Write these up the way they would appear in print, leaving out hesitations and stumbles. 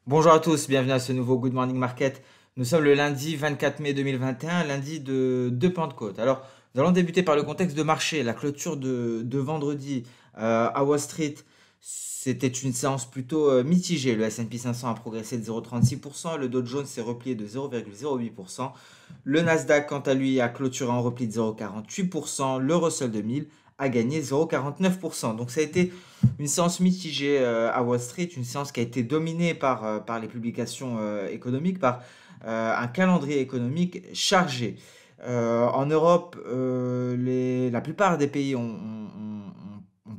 Bonjour à tous, bienvenue à ce nouveau Good Morning Market. Nous sommes le lundi 24 mai 2021, lundi de Pentecôte. Alors, nous allons débuter par le contexte de marché. La clôture de vendredi à Wall Street, c'était une séance plutôt mitigée. Le S&P 500 a progressé de 0,36%, le Dow Jones s'est replié de 0,08%, le Nasdaq, quant à lui, a clôturé en repli de 0,48%, le Russell 2000 a gagné 0,49%. Donc ça a été une séance mitigée à Wall Street, une séance qui a été dominée par les publications économiques, par un calendrier économique chargé. En Europe, la plupart des pays ont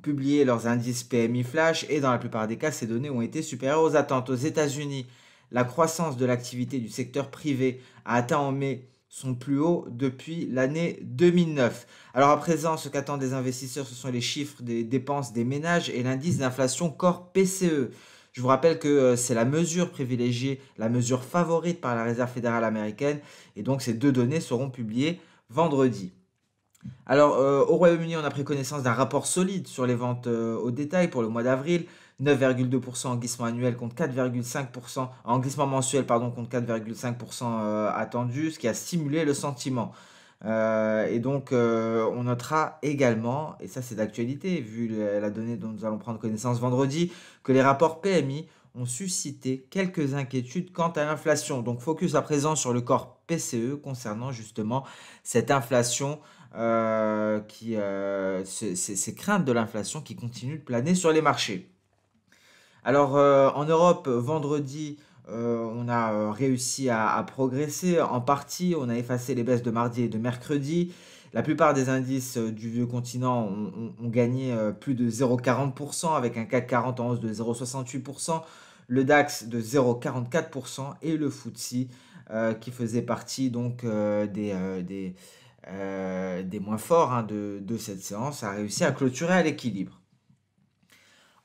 publié leurs indices PMI flash et dans la plupart des cas, ces données ont été supérieures aux attentes. Aux États-Unis, la croissance de l'activité du secteur privé a atteint en mai son plus haut depuis l'année 2009. Alors à présent, ce qu'attendent les investisseurs, ce sont les chiffres des dépenses des ménages et l'indice d'inflation corps PCE. Je vous rappelle que c'est la mesure privilégiée, la mesure favorite par la Réserve fédérale américaine, et donc ces deux données seront publiées vendredi. Alors, au Royaume-Uni, on a pris connaissance d'un rapport solide sur les ventes au détail pour le mois d'avril. 9,2% en glissement annuel contre 4,5% en glissement mensuel pardon, contre 4,5% attendu, ce qui a stimulé le sentiment. Et donc, on notera également, et ça c'est d'actualité, vu la donnée dont nous allons prendre connaissance vendredi, que les rapports PMI ont suscité quelques inquiétudes quant à l'inflation. Donc, focus à présent sur le corps PCE concernant justement cette inflation ces craintes de l'inflation qui continuent de planer sur les marchés. Alors en Europe, vendredi, on a réussi à progresser. En partie, on a effacé les baisses de mardi et de mercredi. La plupart des indices du vieux continent ont gagné plus de 0,40% avec un CAC 40 en hausse de 0,68%, le DAX de 0,44% et le FTSE qui faisait partie donc des moins forts hein, de cette séance a réussi à clôturer à l'équilibre.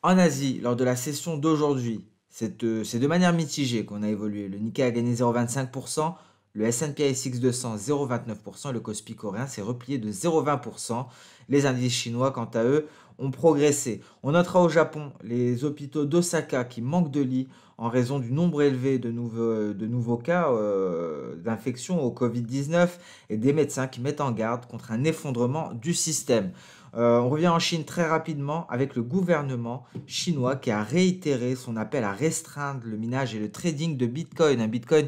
En Asie, lors de la session d'aujourd'hui, c'est de manière mitigée qu'on a évolué. Le Nikkei a gagné 0,25%, le S&P ASX 200 0,29%, le Kospi coréen s'est replié de 0,20%. Les indices chinois, quant à eux, ont progressé. On notera au Japon les hôpitaux d'Osaka qui manquent de lits en raison du nombre élevé de nouveaux cas d'infection au Covid-19 et des médecins qui mettent en garde contre un effondrement du système. On revient en Chine très rapidement avec le gouvernement chinois qui a réitéré son appel à restreindre le minage et le trading de Bitcoin. Un Bitcoin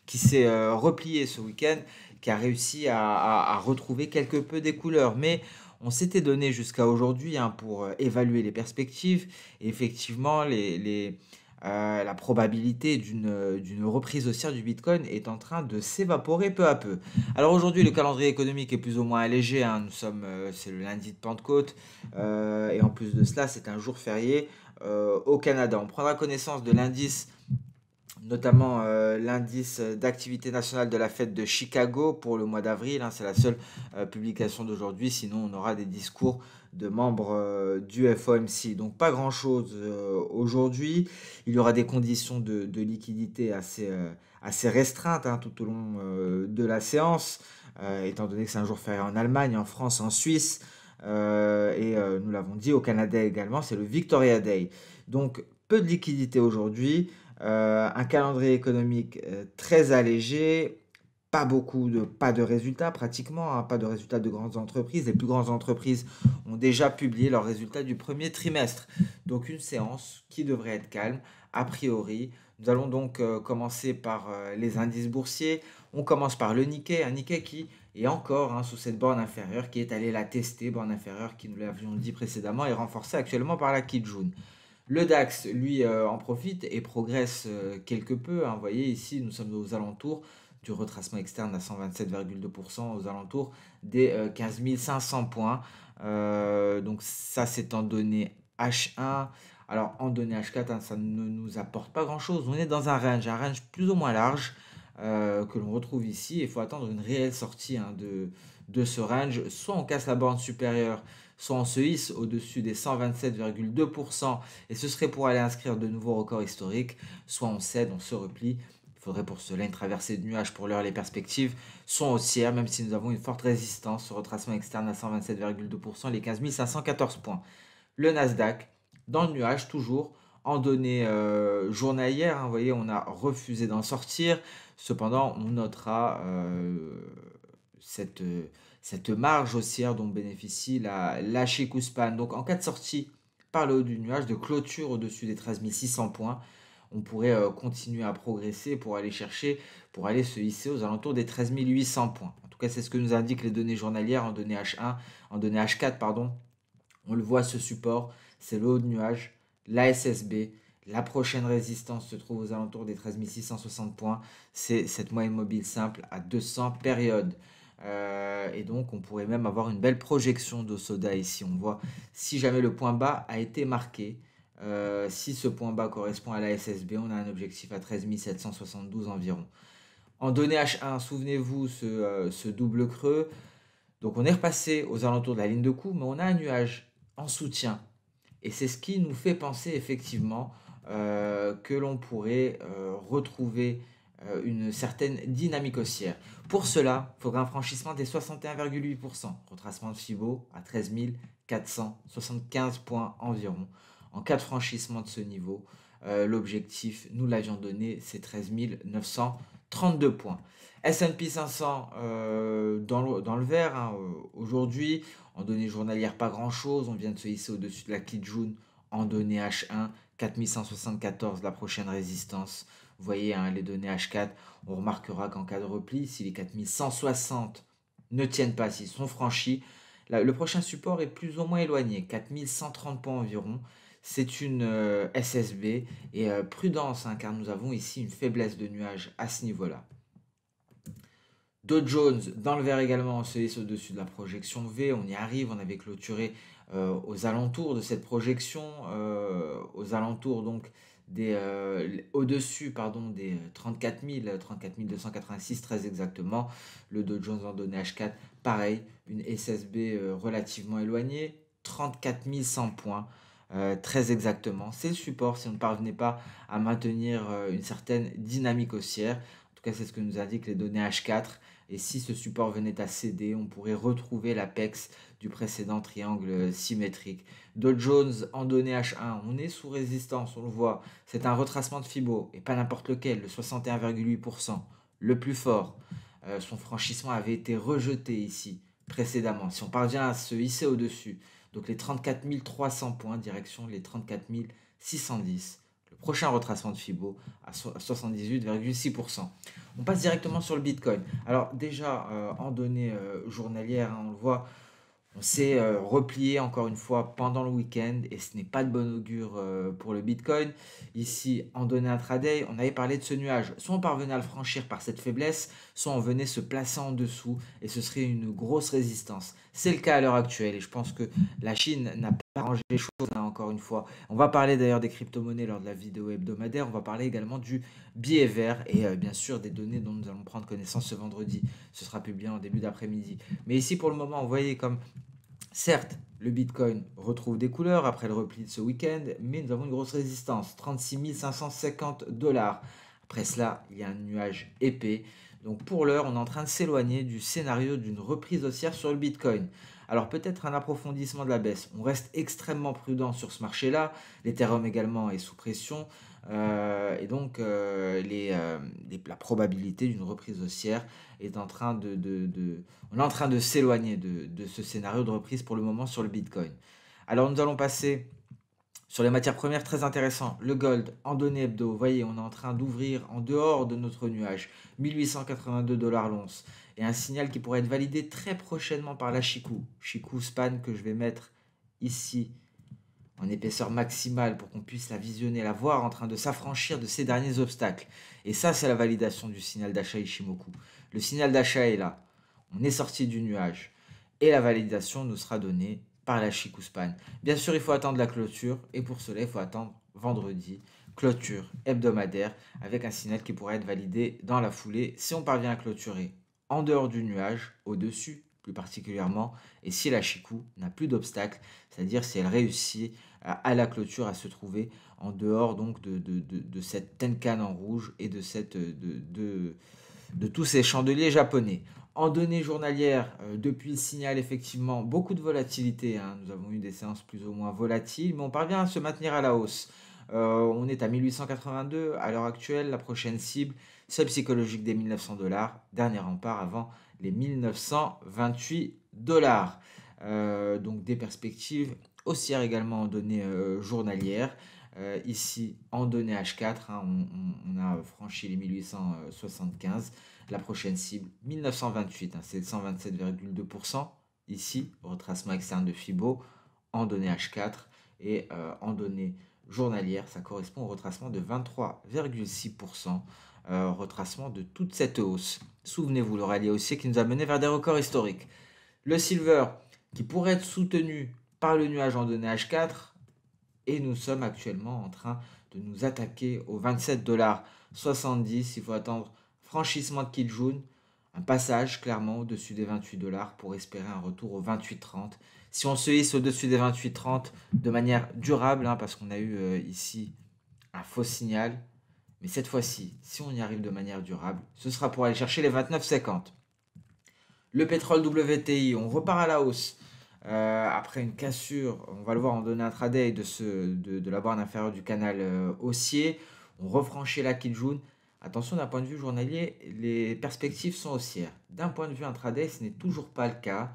qui s'est replié ce week-end, qui a réussi à retrouver quelque peu des couleurs. Mais on s'était donné jusqu'à aujourd'hui hein, pour évaluer les perspectives. Et effectivement, la probabilité d'une reprise haussière du Bitcoin est en train de s'évaporer peu à peu. Alors aujourd'hui, le calendrier économique est plus ou moins allégé. Hein. C'est le lundi de Pentecôte et en plus de cela, c'est un jour férié au Canada. On prendra connaissance de l'indice, notamment l'indice d'activité nationale de la fête de Chicago pour le mois d'avril. Hein. C'est la seule publication d'aujourd'hui. Sinon, on aura des discours de membres du FOMC. Donc pas grand-chose aujourd'hui. Il y aura des conditions de liquidité assez restreintes hein, tout au long de la séance, étant donné que c'est un jour férié en Allemagne, en France, en Suisse. Nous l'avons dit, au Canada également, c'est le Victoria Day. Donc peu de liquidité aujourd'hui, un calendrier économique très allégé, pas de résultats pratiquement, hein, pas de résultats de grandes entreprises. Les plus grandes entreprises ont déjà publié leurs résultats du premier trimestre. Donc une séance qui devrait être calme, a priori. Nous allons donc commencer par les indices boursiers. On commence par le Nikkei, un Nikkei qui est encore hein, sous cette borne inférieure, qui est allé la tester, borne inférieure qui, nous l'avions dit précédemment, est renforcée actuellement par la Kijun. Le DAX, lui, en profite et progresse quelque peu. Hein. Vous voyez, ici, nous sommes aux alentours du retracement externe à 127,2%, aux alentours des 15 500 points. Donc ça, c'est en données H1. Alors, en données H4, hein, ça ne nous apporte pas grand-chose. On est dans un range plus ou moins large que l'on retrouve ici. Il faut attendre une réelle sortie hein, de ce range. Soit on casse la borne supérieure, soit on se hisse au-dessus des 127,2% et ce serait pour aller inscrire de nouveaux records historiques, soit on cède, on se replie. Il faudrait pour cela une traversée de nuages pour l'heure. Les perspectives sont haussières, même si nous avons une forte résistance. Ce retracement externe à 127,2%, les 15 514 points. Le Nasdaq, dans le nuage toujours, en données journalières, hein, vous voyez, on a refusé d'en sortir. Cependant, on notera cette, cette marge haussière dont bénéficie la Chikou Span. Donc, en cas de sortie par le haut du nuage, de clôture au-dessus des 13 600 points, on pourrait continuer à progresser pour aller chercher, pour aller se hisser aux alentours des 13 800 points. En tout cas, c'est ce que nous indiquent les données journalières en données H1, en données H4, pardon. On le voit, ce support, c'est le haut de nuage, la SSB. La prochaine résistance se trouve aux alentours des 13 660 points. C'est cette moyenne mobile simple à 200 périodes. Et donc, on pourrait même avoir une belle projection d'Osoda ici. On voit si jamais le point bas a été marqué. Si ce point bas correspond à la SSB, on a un objectif à 13 772 environ. En données H1, souvenez-vous, ce double creux. Donc, on est repassé aux alentours de la ligne de coup, mais on a un nuage en soutien. Et c'est ce qui nous fait penser effectivement que l'on pourrait retrouver une certaine dynamique haussière. Pour cela, il faudra un franchissement des 61,8%, retracement de Fibo à 13 475 points environ. En cas de franchissement de ce niveau, l'objectif, nous l'avions donné, c'est 13 932 points. S&P 500 dans le vert, hein, aujourd'hui, en données journalières, pas grand-chose. On vient de se hisser au-dessus de la Kijun en données H1, 4174, la prochaine résistance. Vous voyez, hein, les données H4, on remarquera qu'en cas de repli, si les 4160 ne tiennent pas, s'ils sont franchis, le prochain support est plus ou moins éloigné, 4130 points environ. C'est une SSB et prudence, hein, car nous avons ici une faiblesse de nuages à ce niveau-là. Dow Jones dans le vert également, on se hisse au-dessus de la projection V, on y arrive, on avait clôturé aux alentours de cette projection, aux alentours donc des au-dessus pardon des 34 286 très exactement. Le Dow Jones en données H4, pareil, une SSB relativement éloignée, 34 100 points. Très exactement, c'est le support si on ne parvenait pas à maintenir une certaine dynamique haussière. En tout cas, c'est ce que nous indiquent les données H4. Et si ce support venait à céder, on pourrait retrouver l'apex du précédent triangle symétrique. Dow Jones en données H1, on est sous résistance, on le voit. C'est un retracement de Fibo, et pas n'importe lequel, le 61,8%, le plus fort. Son franchissement avait été rejeté ici, précédemment. Si on parvient à se hisser au-dessus, donc les 34 300 points, direction les 34 610. Le prochain retracement de Fibo à 78,6%. On passe directement sur le Bitcoin. Alors déjà, en données journalières, hein, on le voit, on s'est replié encore une fois pendant le week-end et ce n'est pas de bon augure pour le Bitcoin. Ici, en données intraday, on avait parlé de ce nuage. Soit on parvenait à le franchir par cette faiblesse, soit on venait se placer en dessous et ce serait une grosse résistance. C'est le cas à l'heure actuelle et je pense que la Chine n'a pas arrangé les choses, hein, encore une fois. On va parler d'ailleurs des crypto-monnaies lors de la vidéo hebdomadaire. On va parler également du billet vert et bien sûr des données dont nous allons prendre connaissance ce vendredi. Ce sera publié en début d'après-midi. Mais ici, pour le moment, vous voyez comme certes, le Bitcoin retrouve des couleurs après le repli de ce week-end, mais nous avons une grosse résistance, 36 550 $. Après cela, il y a un nuage épais. Donc pour l'heure, on est en train de s'éloigner du scénario d'une reprise haussière sur le Bitcoin. Alors peut-être un approfondissement de la baisse. On reste extrêmement prudent sur ce marché-là. L'Ethereum également est sous pression. Et donc la probabilité d'une reprise haussière est en train on est en train de s'éloigner de ce scénario de reprise pour le moment sur le Bitcoin. Alors nous allons passer sur les matières premières, très intéressant. Le gold en données hebdo, vous voyez, on est en train d'ouvrir en dehors de notre nuage, 1882 $ l'once. Et un signal qui pourrait être validé très prochainement par la Chikou Span que je vais mettre ici en épaisseur maximale pour qu'on puisse la visionner, la voir en train de s'affranchir de ces derniers obstacles. Et ça, c'est la validation du signal d'achat Ishimoku. Le signal d'achat est là. On est sorti du nuage. Et la validation nous sera donnée par la Chikou Span. Bien sûr, il faut attendre la clôture. Et pour cela, il faut attendre vendredi. Clôture hebdomadaire avec un signal qui pourrait être validé dans la foulée si on parvient à clôturer en dehors du nuage, au-dessus plus particulièrement, et si la Chikou n'a plus d'obstacle, c'est-à-dire si elle réussit à la clôture à se trouver en dehors donc de cette Tenkan en rouge et de tous ces chandeliers japonais. En données journalières, depuis le signal, effectivement, beaucoup de volatilité, hein. Nous avons eu des séances plus ou moins volatiles, mais on parvient à se maintenir à la hausse. On est à 1882 à l'heure actuelle. La prochaine cible, seuil psychologique des 1900 $. Dernier rempart avant les 1928 $. Donc des perspectives haussières également en données journalières. Ici, en données H4, hein, on a franchi les 1875. La prochaine cible, 1928, hein, c'est 127,2%. Ici, retracement externe de Fibo en données H4 et en données journalières, ça correspond au retracement de 23,6%, retracement de toute cette hausse. Souvenez-vous, le rallye haussier qui nous a mené vers des records historiques. Le silver qui pourrait être soutenu par le nuage en données H4 et nous sommes actuellement en train de nous attaquer aux 27,70 $. Il faut attendre franchissement de Kijun, un passage clairement au-dessus des 28 $ pour espérer un retour aux 28,30 $. Si on se hisse au-dessus des 28,30 $ de manière durable, hein, parce qu'on a eu ici un faux signal, mais cette fois-ci, si on y arrive de manière durable, ce sera pour aller chercher les 29,50 $. Le pétrole WTI, on repart à la hausse. Après une cassure, on va le voir en données intraday de la borne inférieure du canal haussier. On refranchit la Kijun. Attention, d'un point de vue journalier, les perspectives sont haussières. D'un point de vue intraday, ce n'est toujours pas le cas.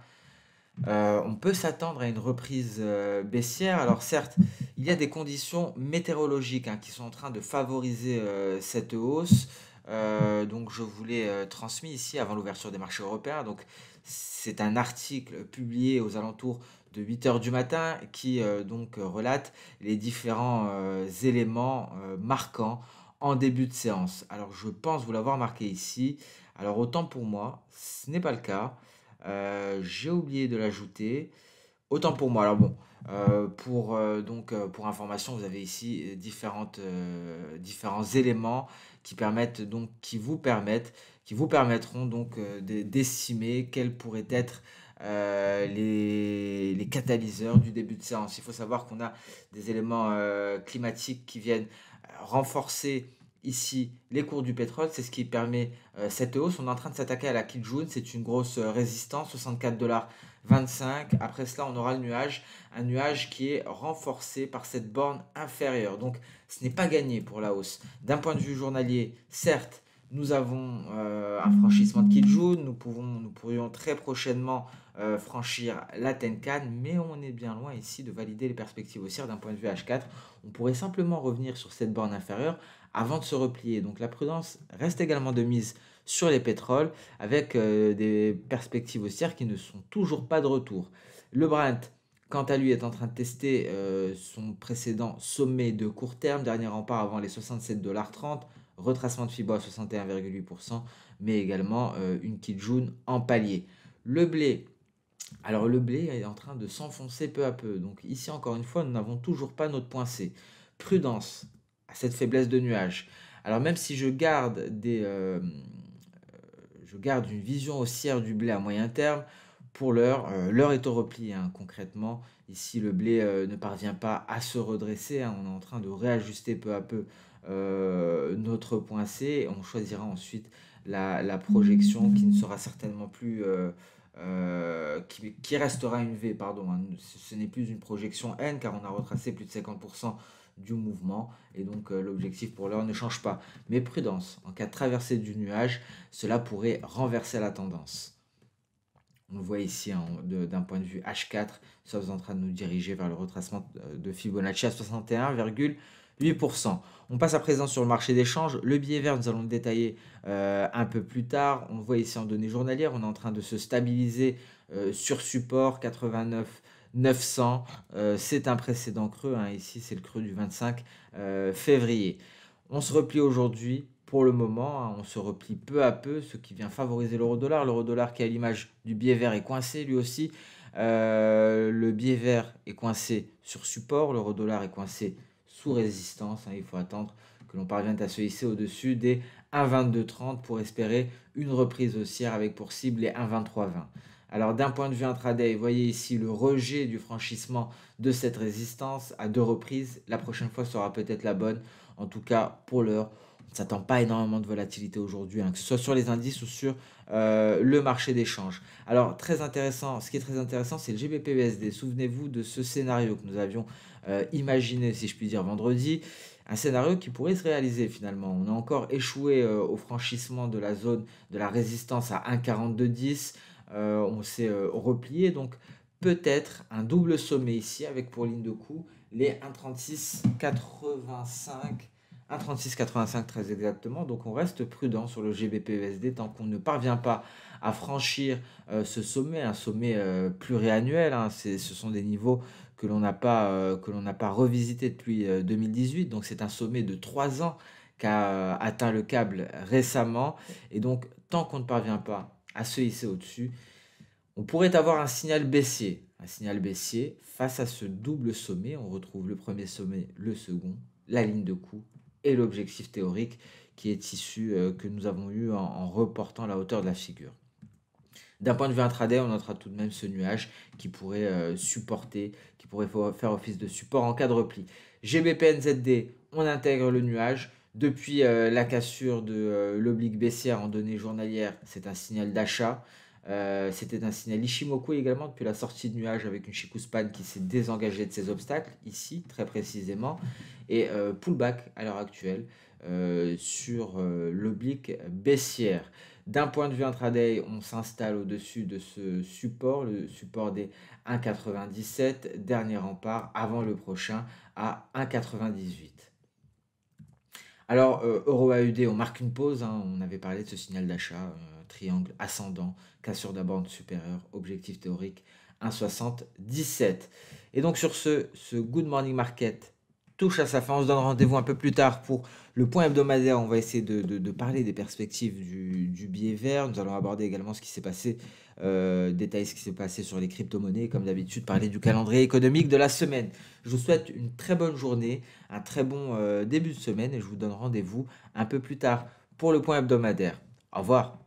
On peut s'attendre à une reprise baissière. Alors certes, il y a des conditions météorologiques, hein, qui sont en train de favoriser cette hausse. Donc je vous l'ai transmis ici avant l'ouverture des marchés européens. Donc c'est un article publié aux alentours de 8 heures du matin qui relate les différents éléments marquants en début de séance. Alors je pense vous l'avoir marqué ici. Alors autant pour moi, ce n'est pas le cas. J'ai oublié de l'ajouter. Autant pour moi. Alors bon, pour information, vous avez ici différents éléments qui vous permettront donc d'estimer quels pourraient être les catalyseurs du début de séance. Il faut savoir qu'on a des éléments climatiques qui viennent renforcer ici les cours du pétrole. C'est ce qui permet cette hausse. On est en train de s'attaquer à la Kijun. C'est une grosse résistance, 64,25 $. Après cela, on aura le nuage. Un nuage qui est renforcé par cette borne inférieure. Donc, ce n'est pas gagné pour la hausse. D'un point de vue journalier, certes, nous avons un franchissement de Kijun. Nous pourrions très prochainement franchir la Tenkan, mais on est bien loin ici de valider les perspectives haussières d'un point de vue H4. On pourrait simplement revenir sur cette borne inférieure avant de se replier. Donc la prudence reste également de mise sur les pétroles avec des perspectives haussières qui ne sont toujours pas de retour. Le Brent, quant à lui, est en train de tester son précédent sommet de court terme, dernier rempart avant les 67,30 $, retracement de Fibo à 61,8%, mais également une Kijun en palier. Le blé, alors le blé est en train de s'enfoncer peu à peu. Donc ici encore une fois, nous n'avons toujours pas notre point C. Prudence à cette faiblesse de nuages. Alors même si je garde une vision haussière du blé à moyen terme, pour l'heure, l'heure est au repli, hein, concrètement. Ici, le blé ne parvient pas à se redresser, hein. On est en train de réajuster peu à peu notre point C. On choisira ensuite la projection qui ne sera certainement plus... qui restera une V, pardon, hein. Ce n'est plus une projection N car on a retracé plus de 50% du mouvement et donc l'objectif pour l'heure ne change pas. Mais prudence, en cas de traversée du nuage, cela pourrait renverser la tendance. On le voit ici, hein, d'un point de vue H4, nous sommes en train de nous diriger vers le retracement de Fibonacci à 61,8%. On passe à présent sur le marché d'échange. Le billet vert, nous allons le détailler un peu plus tard. On le voit ici en données journalières. On est en train de se stabiliser sur support 89 900. C'est un précédent creux, hein. Ici, c'est le creux du 25 février. On se replie aujourd'hui. Pour le moment, hein, on se replie peu à peu, ce qui vient favoriser l'euro-dollar. L'euro-dollar qui, à l'image du billet vert, est coincé lui aussi. Le billet vert est coincé sur support. L'euro-dollar est coincé sous résistance, hein. Il faut attendre que l'on parvienne à se hisser au-dessus des 1,2230 pour espérer une reprise haussière avec pour cible les 1,2320. Alors d'un point de vue intraday, vous voyez ici le rejet du franchissement de cette résistance à 2 reprises. La prochaine fois sera peut-être la bonne. En tout cas, pour l'heure, ne s'attend pas énormément de volatilité aujourd'hui, hein, que ce soit sur les indices ou sur le marché des changes. Alors, très intéressant, ce qui est très intéressant, c'est le GBP-USD. Souvenez-vous de ce scénario que nous avions imaginé, si je puis dire, vendredi. Un scénario qui pourrait se réaliser finalement. On a encore échoué au franchissement de la zone de la résistance à 1,4210. On s'est replié, donc peut-être un double sommet ici avec pour ligne de coup les 1,3685. 1,3685 très exactement, donc on reste prudent sur le GBP-USD tant qu'on ne parvient pas à franchir ce sommet, un sommet pluriannuel, hein, ce sont des niveaux que l'on n'a pas revisité depuis 2018, donc c'est un sommet de 3 ans qu'a atteint le câble récemment, et donc tant qu'on ne parvient pas à se hisser au-dessus, on pourrait avoir un signal baissier. Un signal baissier face à ce double sommet, on retrouve le premier sommet, le second, la ligne de coup et l'objectif théorique qui est issu, que nous avons eu en reportant la hauteur de la figure. D'un point de vue intraday, on notera tout de même ce nuage qui pourrait supporter, qui pourrait faire office de support en cas de repli. GBP-NZD, on intègre le nuage. Depuis la cassure de l'oblique baissière en données journalières, c'est un signal d'achat. C'était un signal Ishimoku également depuis la sortie de nuage avec une Chikou-span qui s'est désengagée de ses obstacles, ici très précisément, et pullback à l'heure actuelle sur l'oblique baissière. D'un point de vue intraday, on s'installe au-dessus de ce support, le support des 1,97, dernier rempart avant le prochain à 1,98. Alors, Euro-AUD, on marque une pause, hein, on avait parlé de ce signal d'achat, triangle ascendant, cassure d'un bande supérieure, objectif théorique 1,77. Et donc sur ce Good Morning Market touche à sa fin, on se donne rendez-vous un peu plus tard pour le point hebdomadaire. On va essayer de parler des perspectives du billet vert. Nous allons aborder également ce qui s'est passé, détailler ce qui s'est passé sur les crypto-monnaies, comme d'habitude parler du calendrier économique de la semaine. Je vous souhaite une très bonne journée, un très bon début de semaine et je vous donne rendez-vous un peu plus tard pour le point hebdomadaire. Au revoir.